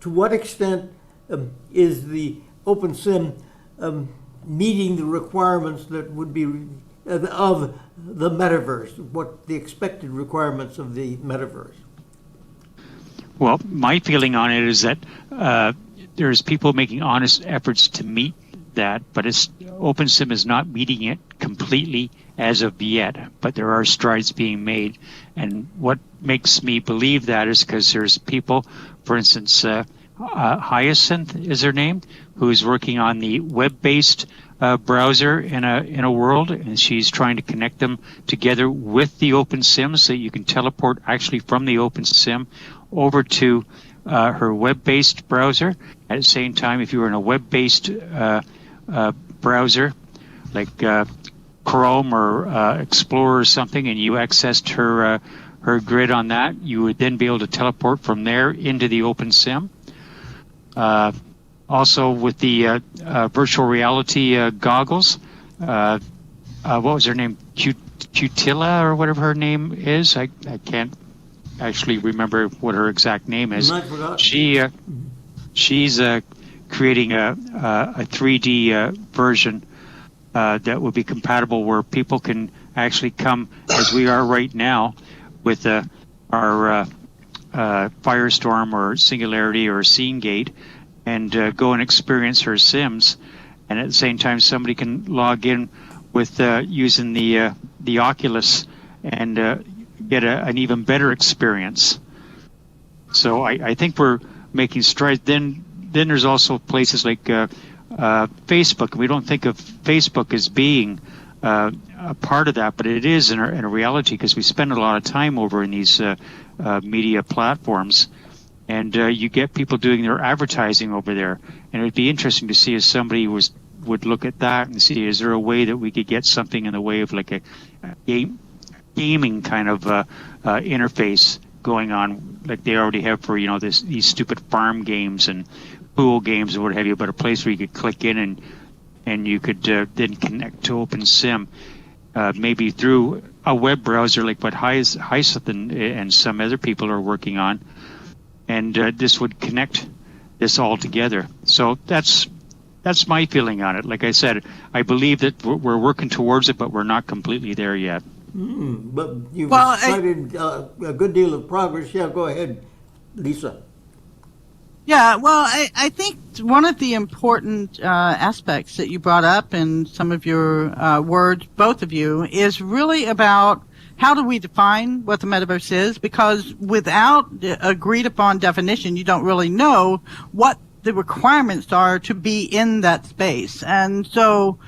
to what extent is the OpenSim meeting the requirements that would be of the metaverse? What the expected requirements of the metaverse? Well, my feeling on it is that there's people making honest efforts to meet that, but OpenSim is not meeting it completely as of yet, but there are strides being made. And what makes me believe that is because there's people, for instance, Hyacinth is her name, who's working on the web-based browser in a world, and she's trying to connect them together with the OpenSim so that you can teleport actually from the OpenSim over to her web-based browser. At the same time, if you were in a web-based browser like Chrome or Explorer or something, and you accessed her grid on that, you would then be able to teleport from there into the OpenSim. Also, with the virtual reality goggles, what was her name? Cutilla or whatever her name is. I can't actually remember what her exact name is. She's creating a 3D version that will be compatible, where people can actually come as we are right now with our Firestorm or Singularity or SceneGate, and go and experience her Sims, and at the same time somebody can log in with using the Oculus and get an even better experience. So I think we're making strides. Then there's also places like Facebook. We don't think of Facebook as being a part of that, but it is in a reality, because we spend a lot of time over in these media platforms, and you get people doing their advertising over there. And it would be interesting to see if somebody would look at that and see, is there a way that we could get something in the way of like a gaming kind of interface going on, like they already have for these stupid farm games and pool games or what have you, but a place where you could click in and you could then connect to OpenSim, maybe through a web browser like what Hyacinth and some other people are working on, and this would connect this all together. So that's my feeling on it. Like I said, I believe that we're working towards it, but we're not completely there yet. But you've cited a good deal of progress. Yeah, go ahead, Lisa. Yeah, well, I think one of the important aspects that you brought up in some of your words, both of you, is really about how do we define what the metaverse is? Because without agreed upon definition, you don't really know what the requirements are to be in that space. And so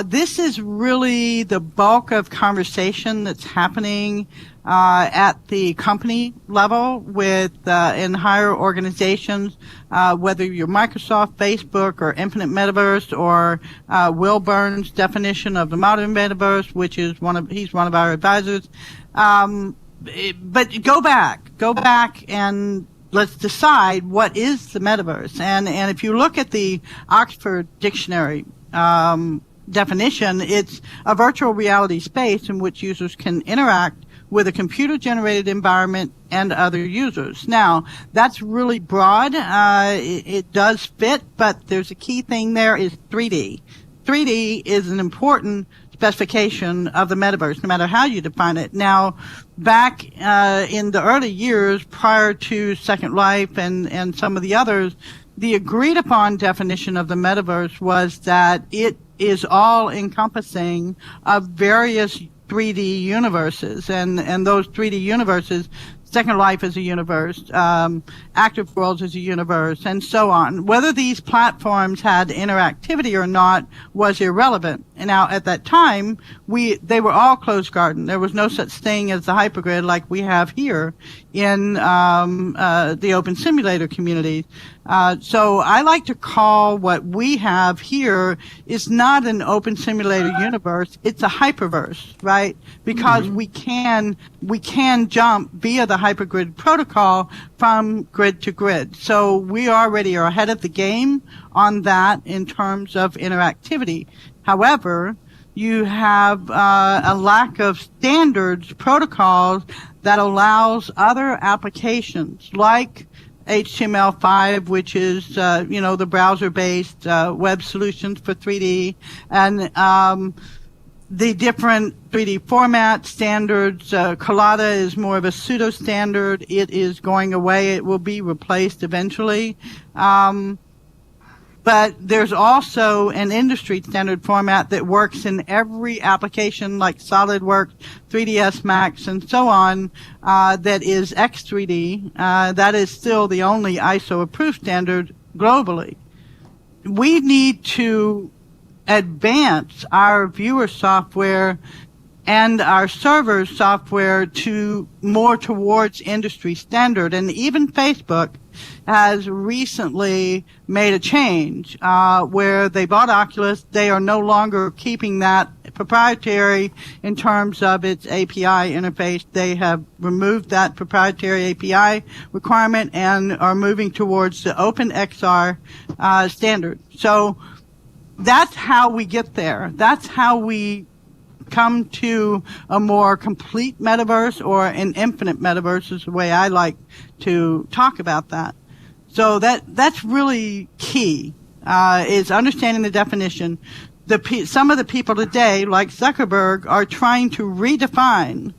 this is really the bulk of conversation that's happening at the company level with in higher organizations, whether you're Microsoft, Facebook, or Infinite Metaverse, or Will Burns' definition of the modern metaverse, which is he's one of our advisors. But go back and let's decide what is the metaverse. And if you look at the Oxford Dictionary definition, it's a virtual reality space in which users can interact with a computer-generated environment and other users. Now, that's really broad. It does fit, but there's a key thing there is 3D. 3D is an important specification of the metaverse, no matter how you define it. Now, back in the early years, prior to Second Life and some of the others, the agreed-upon definition of the metaverse was that it is all-encompassing of various 3D universes, and those 3D universes, Second Life is a universe, Active Worlds is a universe, and so on. Whether these platforms had interactivity or not was irrelevant. And now, at that time, they were all closed garden. There was no such thing as the hypergrid like we have here in the OpenSimulator community. So I like to call what we have here is not an OpenSimulator universe, it's a hyperverse, right? Because we can jump via the hypergrid protocol from grid to grid. So we already are ahead of the game on that in terms of interactivity. However, you have a lack of standards protocols that allows other applications like HTML5, which is, the browser-based web solutions for 3D, and the different 3D format standards. Collada is more of a pseudo-standard. It is going away. It will be replaced eventually. But there's also an industry standard format that works in every application like SolidWorks, 3ds Max, and so on, that is X3D. That is still the only ISO approved standard globally. We need to advance our viewer software and our server software to more towards industry standard. And even Facebook has recently made a change where they bought Oculus. They are no longer keeping that proprietary in terms of its API interface. They have removed that proprietary API requirement and are moving towards the OpenXR standard. So that's how we get there. That's how we come to a more complete metaverse, or an infinite metaverse is the way I like to talk about that. So that's really key, is understanding the definition. Some of the people today, like Zuckerberg, are trying to redefine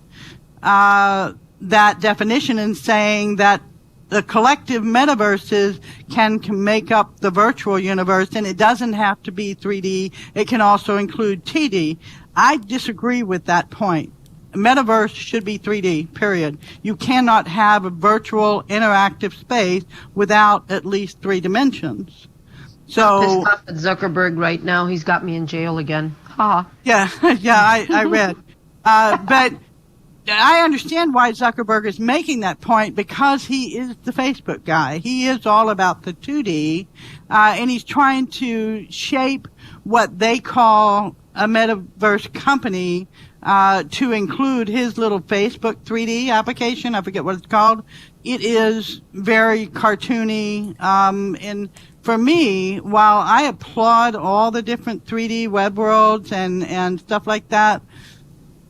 that definition and saying that the collective metaverses can make up the virtual universe, and it doesn't have to be 3D. It can also include TD. I disagree with that point. Metaverse should be 3D, period. You cannot have a virtual interactive space without at least 3 dimensions. So, I'm pissed off at Zuckerberg right now. He's got me in jail again. Ha. yeah, I read. But I understand why Zuckerberg is making that point, because he is the Facebook guy. He is all about the 2D, and he's trying to shape what they call a metaverse company to include his little Facebook 3D application. I forget what it's called. It is very cartoony. And for me, while I applaud all the different 3D web worlds and stuff like that,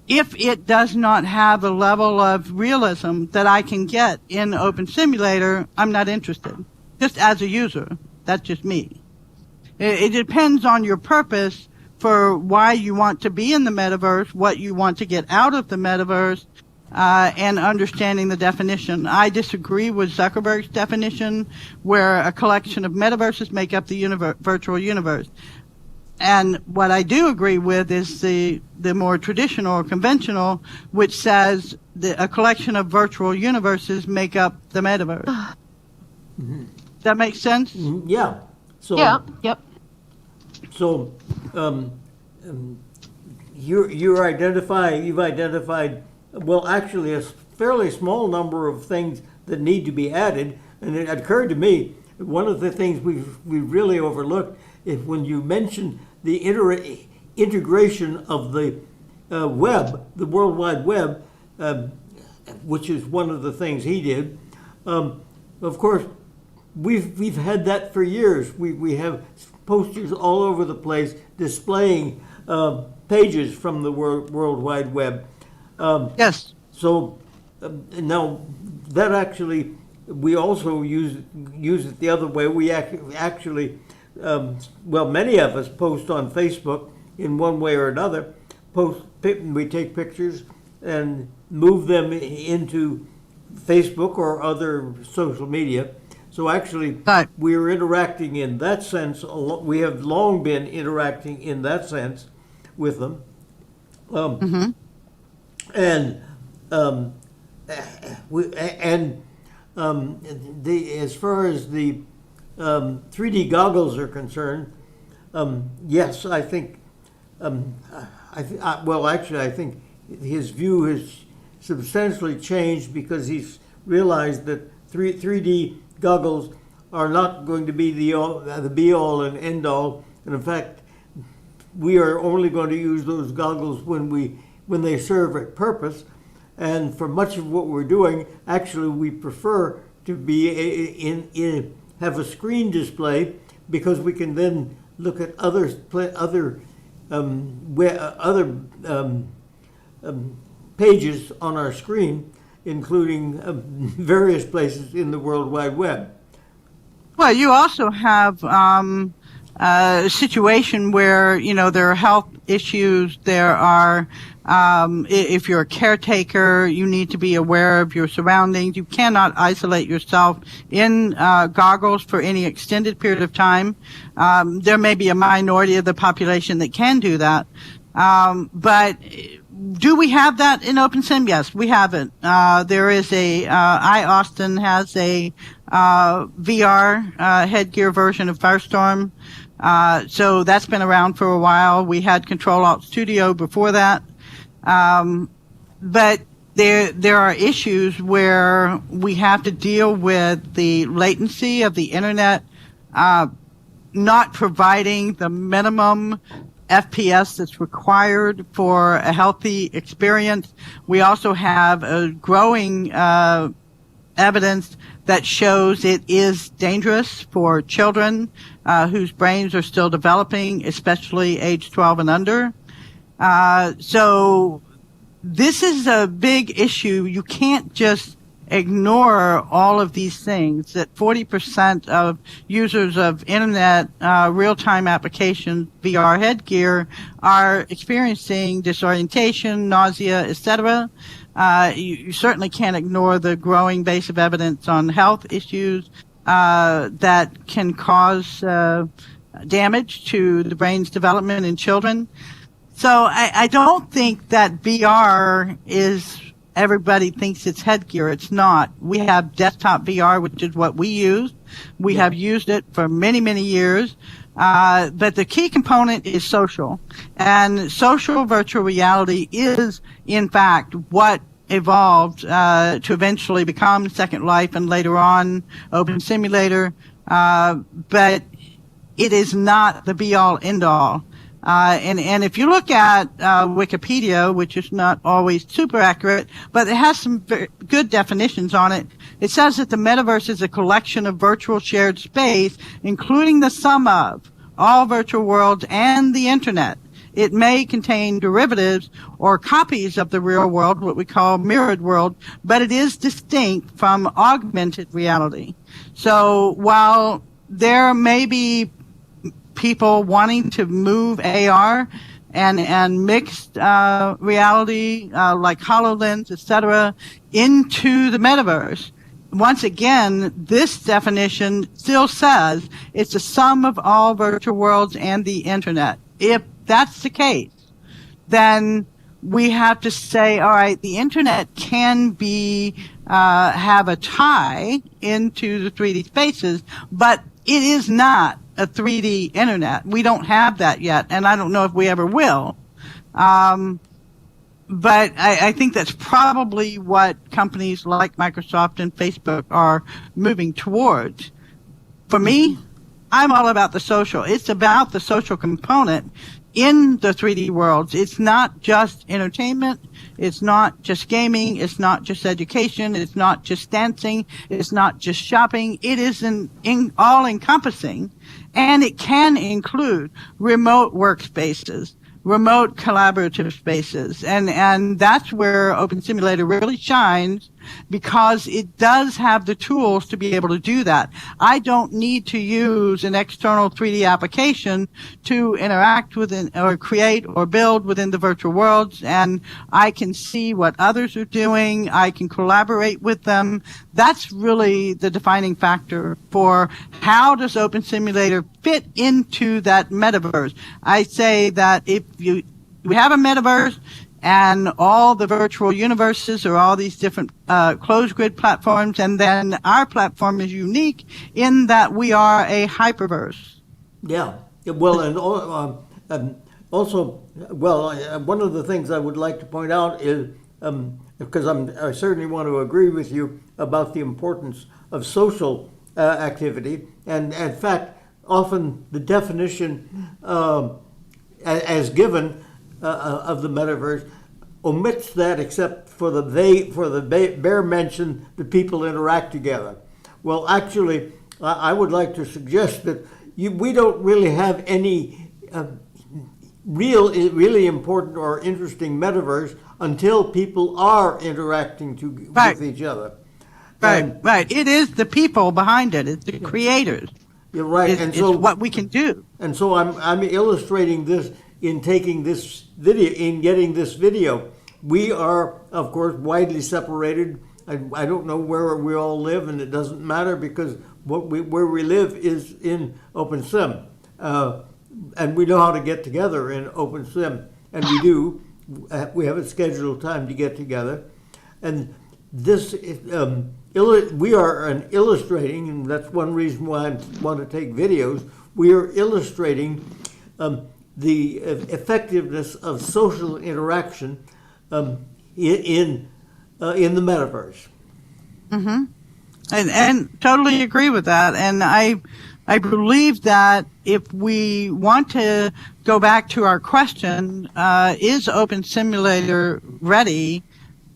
if it does not have a level of realism that I can get in OpenSimulator, I'm not interested. Just as a user. That's just me. It depends on your purpose for why you want to be in the metaverse, what you want to get out of the metaverse, and understanding the definition. I disagree with Zuckerberg's definition, where a collection of metaverses make up the virtual universe. And what I do agree with is the more traditional or conventional, which says a collection of virtual universes make up the metaverse. Mm-hmm. Does that make sense? Yeah. So, Yeah, yep. So, you've identified, well, actually a fairly small number of things that need to be added. And it occurred to me, one of the things we've really overlooked is when you mentioned the integration of the web, the World Wide Web, which is one of the things he did. Of course, we've had that for years. We have posters all over the place displaying pages from the World Wide Web. Yes. So now that actually, we also use it the other way. We actually, many of us post on Facebook in one way or another. We take pictures and move them into Facebook or other social media. So actually, we're interacting in that sense. We have long been interacting in that sense with them. As far as the 3D goggles are concerned, yes, I think. I think his view has substantially changed, because he's realized that 3D goggles are not going to be the be-all and end-all. And in fact, we are only going to use those goggles when they serve a purpose. And for much of what we're doing, actually, we prefer to be have a screen display, because we can then look at other pages on our screen, including various places in the World Wide Web. Well, you also have a situation where, there are health issues. There are, if you're a caretaker, you need to be aware of your surroundings. You cannot isolate yourself in goggles for any extended period of time. There may be a minority of the population that can do that. But do we have that in OpenSim? Yes, we have it. There is iAustin has a VR headgear version of Firestorm. So that's been around for a while. We had Control Alt Studio before that. But there are issues where we have to deal with the latency of the internet, not providing the minimum FPS that's required for a healthy experience. We also have a growing evidence that shows it is dangerous for children whose brains are still developing, especially age 12 and under. So this is a big issue. You can't just ignore all of these things, that 40% of users of internet real-time applications, VR headgear, are experiencing disorientation, nausea, etc. You certainly can't ignore the growing base of evidence on health issues that can cause damage to the brain's development in children. So I don't think that VR is, everybody thinks it's headgear. It's not. We have desktop VR, which is what we use. We have used it for many, many years. But the key component is social. And social virtual reality is, in fact, what evolved to eventually become Second Life and later on OpenSimulator. But it is not the be-all, end-all. And if you look at Wikipedia, which is not always super accurate, but it has some very good definitions on it, it says that the metaverse is a collection of virtual shared space, including the sum of all virtual worlds and the internet. It may contain derivatives or copies of the real world, what we call mirrored world, but it is distinct from augmented reality. So while there may be people wanting to move AR and mixed reality like HoloLens, etc., into the metaverse, once again, this definition still says it's the sum of all virtual worlds and the internet. If that's the case, then we have to say, all right, the internet can be have a tie into the 3D spaces, but it is not a 3D internet. We don't have that yet, and I don't know if we ever will. But I think that's probably what companies like Microsoft and Facebook are moving towards. For me, I'm all about the social. It's about the social component in the 3D worlds. It's not just entertainment. It's not just gaming. It's not just education. It's not just dancing. It's not just shopping. It is all-encompassing, and it can include remote workspaces, remote collaborative spaces. And that's where OpenSimulator really shines, because it does have the tools to be able to do that. I don't need to use an external 3D application to interact with or create or build within the virtual worlds, and I can see what others are doing. I can collaborate with them. That's really the defining factor for how does OpenSimulator fit into that metaverse. I say that if we have a metaverse, and all the virtual universes are all these different closed grid platforms, and then our platform is unique in that we are a hyperverse. Yeah, well, and also, one of the things I would like to point out is, because I certainly want to agree with you about the importance of social activity, and in fact, often the definition as given of the metaverse omits that, except for the bare mention that people interact together. Well, actually, I would like to suggest that we don't really have any really important or interesting metaverse until people are interacting with each other. Right. It is the people behind it. It's the creators. You're right. It's what we can do. And so I'm illustrating this in taking this video, in getting this video. We are, of course, widely separated. I don't know where we all live, and it doesn't matter because where we live is in OpenSim. And we know how to get together in OpenSim, and we do. We have a scheduled time to get together. And this, we are illustrating, and that's one reason why I want to take videos, we are illustrating the effectiveness of social interaction in the metaverse. Mm-hmm. And totally agree with that. And I believe that if we want to go back to our question, is OpenSimulator ready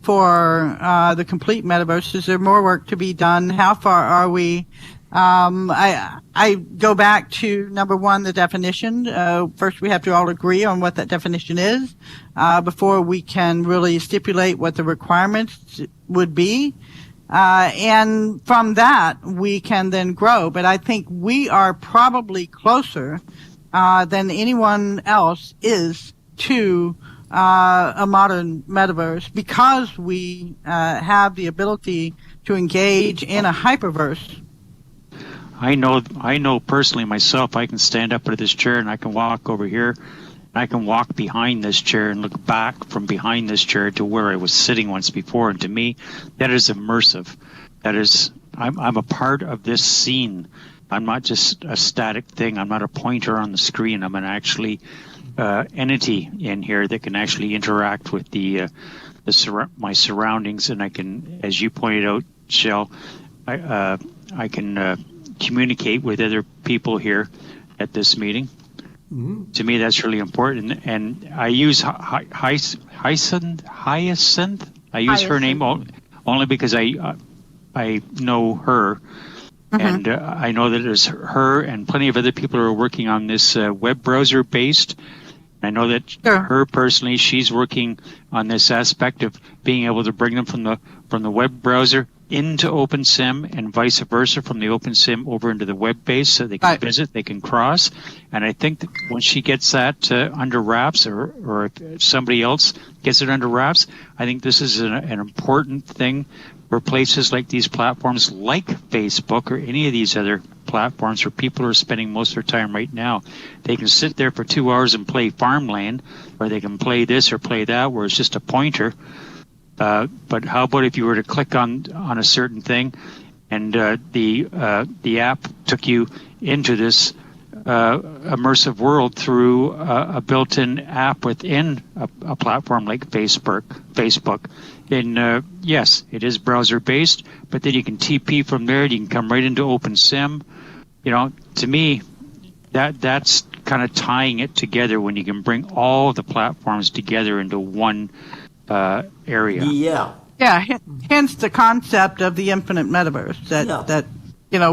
for the complete metaverse? Is there more work to be done? How far are we? I go back to number one, the definition. First, we have to all agree on what that definition is before we can really stipulate what the requirements would be. And from that, we can then grow. But I think we are probably closer than anyone else is to a modern metaverse because we have the ability to engage in a hyperverse. I know personally myself, I can stand up out of this chair and I can walk over here. I can walk behind this chair and look back from behind this chair to where I was sitting once before. And to me, that is immersive. That is, I'm a part of this scene. I'm not just a static thing. I'm not a pointer on the screen. I'm an actually entity in here that can actually interact with my surroundings. And I can, as you pointed out, Shell, I can communicate with other people here at this meeting. Mm-hmm. To me, that's really important. And I use Hyacinth. I use her name only because I know her. Mm-hmm. And I know that there's her and plenty of other people who are working on this web browser based. I know that her personally, she's working on this aspect of being able to bring them from the web browser into OpenSim and vice versa, from the OpenSim over into the web base, so they can visit, they can cross. And I think that when she gets that under wraps, or if somebody else gets it under wraps, I think this is an important thing for places like these platforms, like Facebook or any of these other platforms where people are spending most of their time right now. They can sit there for 2 hours and play Farmland, or they can play this or play that, where it's just a pointer. But how about if you were to click on a certain thing, and the app took you into this immersive world through a built-in app within a platform like Facebook. And yes, it is browser-based, but then you can TP from there. You can come right into OpenSim. You know, to me, that's kind of tying it together when you can bring all the platforms together into one area. Yeah. Hence the concept of the infinite metaverse that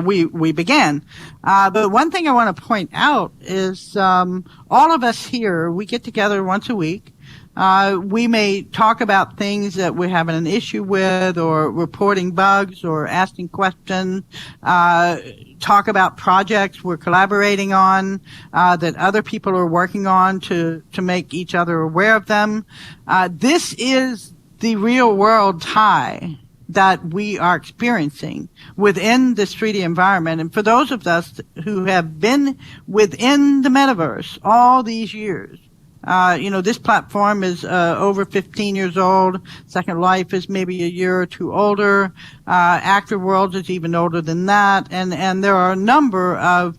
we began. But one thing I want to point out is all of us here, we get together once a week. We may talk about things that we're having an issue with, or reporting bugs, or asking questions, talk about projects we're collaborating on, that other people are working on to make each other aware of them. This is the real world tie that we are experiencing within this 3D environment. And for those of us who have been within the metaverse all these years, this platform is over 15 years old. Second Life is maybe a year or two older. Active Worlds is even older than that. And there are a number of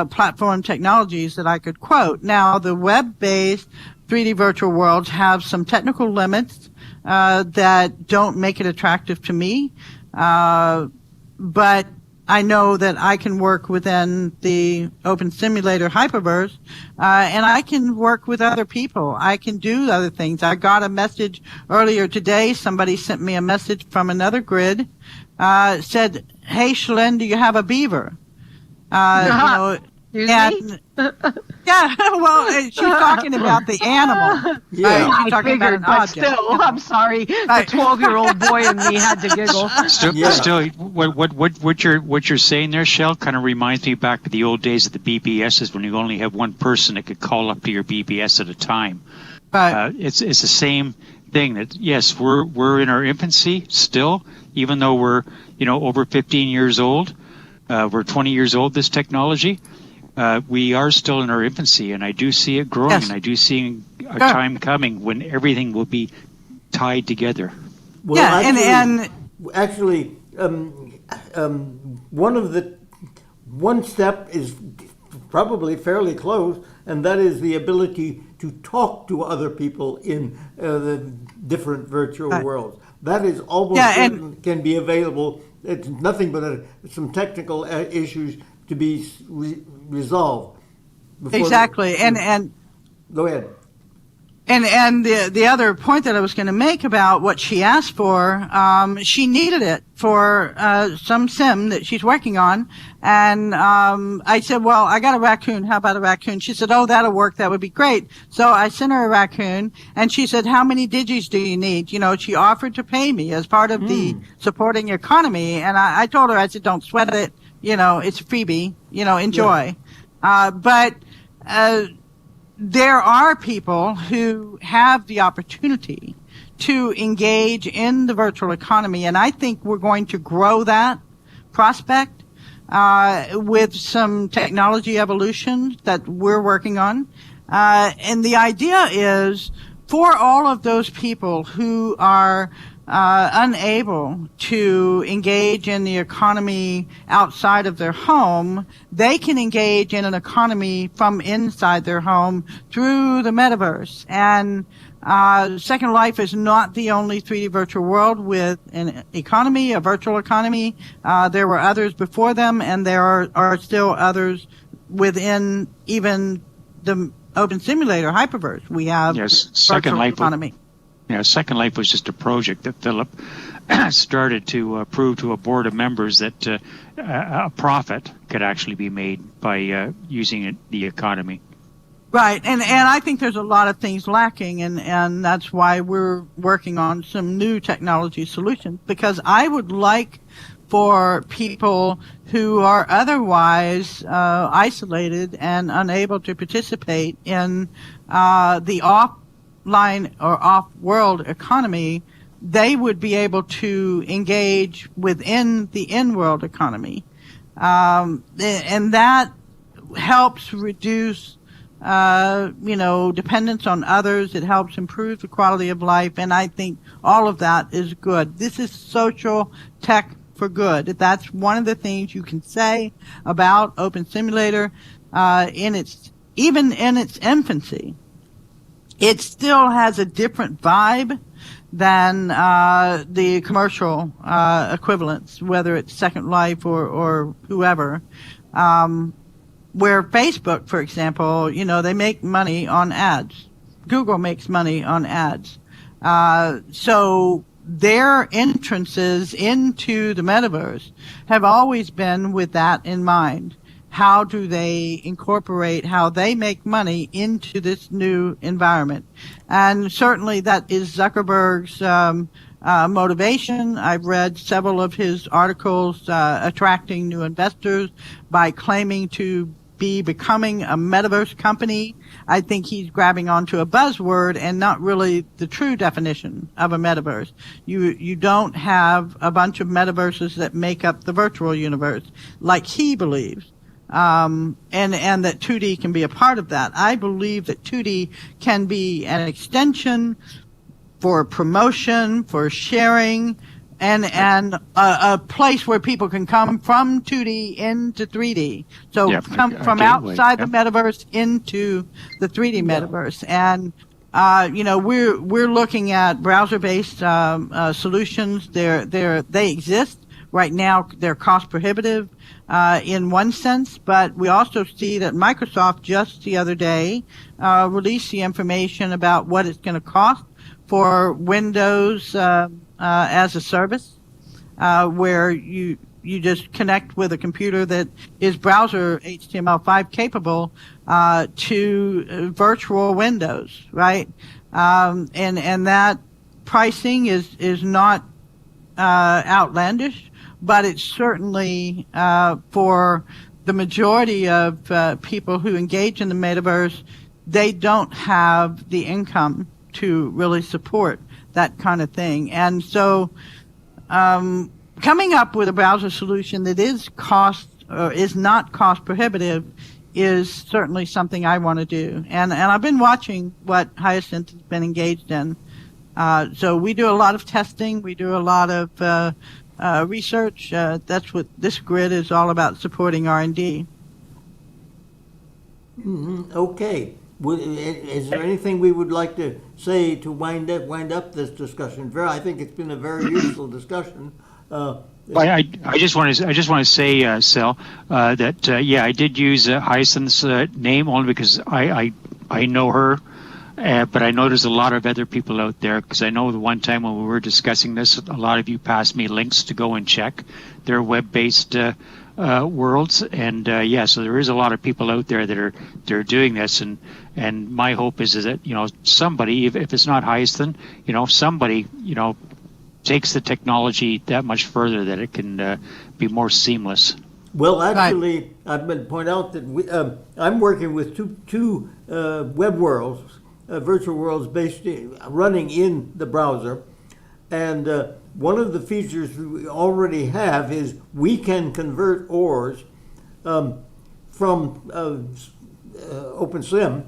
platform technologies that I could quote. Now, the web-based 3D virtual worlds have some technical limits that don't make it attractive to me. But I know that I can work within the OpenSimulator Hyperverse, and I can work with other people. I can do other things. I got a message earlier today. Somebody sent me a message from another grid, said, "Hey, Shalyn, do you have a beaver?" Excuse me? Yeah, well, she's talking about the animal. Yeah. She's I talking about figured, an but object. still, I'm sorry. The Right. 12-year-old boy in me had to giggle. Still, Yeah. still, what you're saying there, Shell, kind of reminds me back to the old days of the BBSs when you only have one person that could call up to your BBS at a time. Right. It's the same thing. That yes, we're in our infancy still, even though we're over 15 years old. We're 20 years old. This technology, we are still in our infancy, and I do see it growing, Yes. and I do see a time coming when everything will be tied together. Well, Yeah, actually, one step is probably fairly close, and that is the ability to talk to other people in the different virtual Right. worlds. That is almost Yeah, certain can be available. It's nothing but some technical issues to be resolved. before- exactly. And Go ahead. And the other point that I was going to make about what she asked for, she needed it for some sim that she's working on, and I said, "Well, I got a raccoon. How about a raccoon?" She said, "Oh, that'll work. That would be great." So I sent her a raccoon, and she said, "How many digis do you need?" She offered to pay me as part of the supporting economy, and I told her, I said, "Don't sweat it. It's a freebie. Enjoy." But there are people who have the opportunity to engage in the virtual economy, and I think we're going to grow that prospect with some technology evolution that we're working on. And the idea is for all of those people who are unable to engage in the economy outside of their home, they can engage in an economy from inside their home through the metaverse. And Second Life is not the only 3D virtual world with an economy, a virtual economy. There were others before them, and there are still others within even the OpenSimulator Hyperverse. We have Second virtual Life. economy. Second Life was just a project that Philip started to prove to a board of members that a profit could actually be made by using the economy. Right, and I think there's a lot of things lacking, and that's why we're working on some new technology solutions, because I would like for people who are otherwise isolated and unable to participate in the offline or off-world economy, they would be able to engage within the in-world economy. And that helps reduce dependence on others. It helps improve the quality of life, and I think all of that is good. This is social tech for good. That's one of the things you can say about OpenSimulator. Even in its infancy, it still has a different vibe than the commercial equivalents, whether it's Second Life or whoever. Where Facebook, for example, they make money on ads. Google makes money on ads. So their entrances into the metaverse have always been with that in mind. How do they incorporate how they make money into this new environment? And certainly that is Zuckerberg's motivation. I've read several of his articles attracting new investors by claiming to be becoming a metaverse company. I think he's grabbing onto a buzzword and not really the true definition of a metaverse. You don't have a bunch of metaverses that make up the virtual universe like he believes. And that 2D can be a part of that. I believe that 2D can be an extension for promotion, for sharing, and a place where people can come from 2D into 3D. So come from outside the metaverse into the 3D metaverse. And we're looking at browser-based solutions. They exist right now. They're cost prohibitive in one sense, but we also see that Microsoft just the other day released the information about what it's going to cost for Windows as a service, where you just connect with a computer that is browser HTML5 capable to virtual windows, right? And that pricing is not outlandish, but it's certainly for the majority of people who engage in the metaverse, they don't have the income to really support that kind of thing. And so coming up with a browser solution that is not cost prohibitive is certainly something I want to do. And I've been watching what Hyacinth has been engaged in. So we do a lot of testing. We do a lot of research. That's what this grid is all about, supporting R&D. Okay. Is there anything we would like to say to wind up this discussion? I think it's been a very useful discussion. I just want to say, Sal, that I did use Hyacinth's name only because I know her, but I know there's a lot of other people out there, because I know the one time when we were discussing this, a lot of you passed me links to go and check their web-based worlds, and so there is a lot of people out there that are doing this, and my hope is that somebody, if it's not Hyacinth, somebody takes the technology that much further that it can be more seamless. Well, actually, I've been point out that I'm working with two web worlds, virtual worlds running in the browser, and one of the features we already have is we can convert ORs from OpenSim.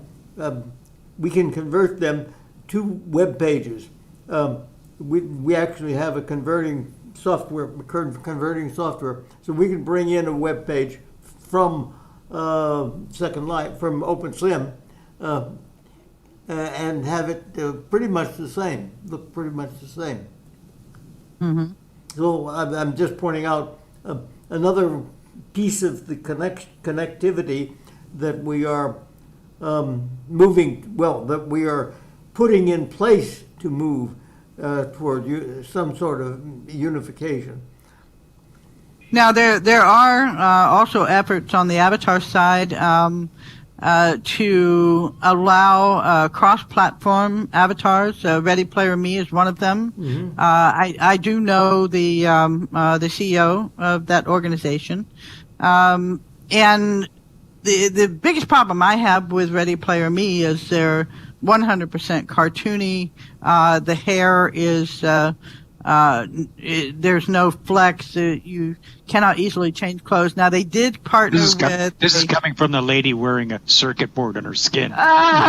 We can convert them to web pages. We actually have a converting software, so we can bring in a web page from Second Life, from OpenSim, and have it pretty much the same, look pretty much the same. Mm-hmm. So I'm just pointing out another piece of the connectivity that we are that we are putting in place to move toward some sort of unification. Now, there are also efforts on the avatar side to allow cross-platform avatars. Ready Player Me is one of them. Mm-hmm. I do know the CEO of that organization, and the biggest problem I have with Ready Player Me is they're 100% cartoony. The hair is there's no flex. You cannot easily change clothes. Now, they did partner with... This is coming from the lady wearing a circuit board on her skin. Right.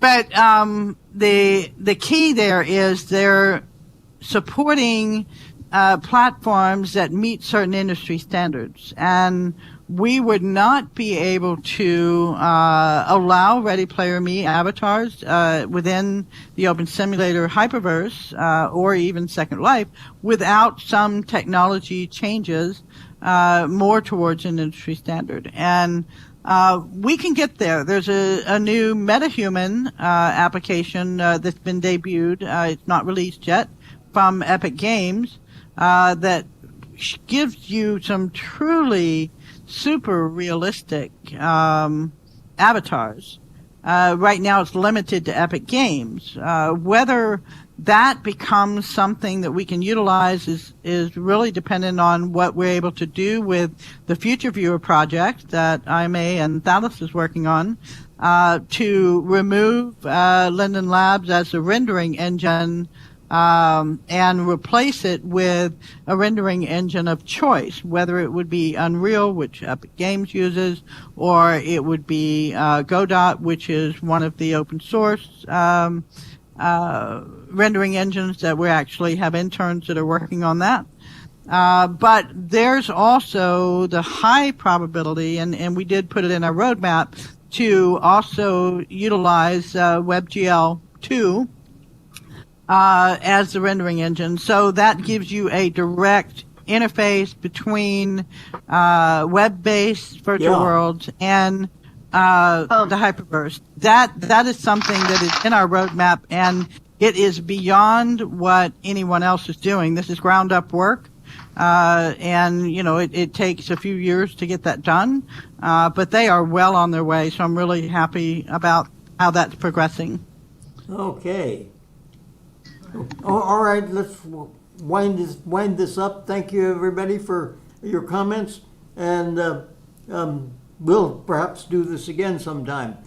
But the key there is they're supporting platforms that meet certain industry standards. And we would not be able to allow Ready Player Me avatars within the OpenSimulator Hyperverse or even Second Life without some technology changes more towards an industry standard. And we can get there. There's a new MetaHuman application that's been debuted. It's not released yet, from Epic Games that gives you some truly super realistic avatars. Right now it's limited to Epic Games. Whether that becomes something that we can utilize is really dependent on what we're able to do with the Future Viewer project that IMA and Thales is working on, to remove Linden Labs as a rendering engine and replace it with a rendering engine of choice, whether it would be Unreal, which Epic Games uses, or it would be Godot, which is one of the open source rendering engines that we actually have interns that are working on that. But there's also the high probability, and we did put it in our roadmap, to also utilize WebGL 2 as the rendering engine. So that gives you a direct interface between web-based virtual worlds and the Hyperverse. That is something that is in our roadmap, and it is beyond what anyone else is doing. This is ground up work. And, you know, it takes a few years to get that done. But they are well on their way. So I'm really happy about how that's progressing. Okay. All right, let's wind this up. Thank you, everybody, for your comments. And we'll perhaps do this again sometime.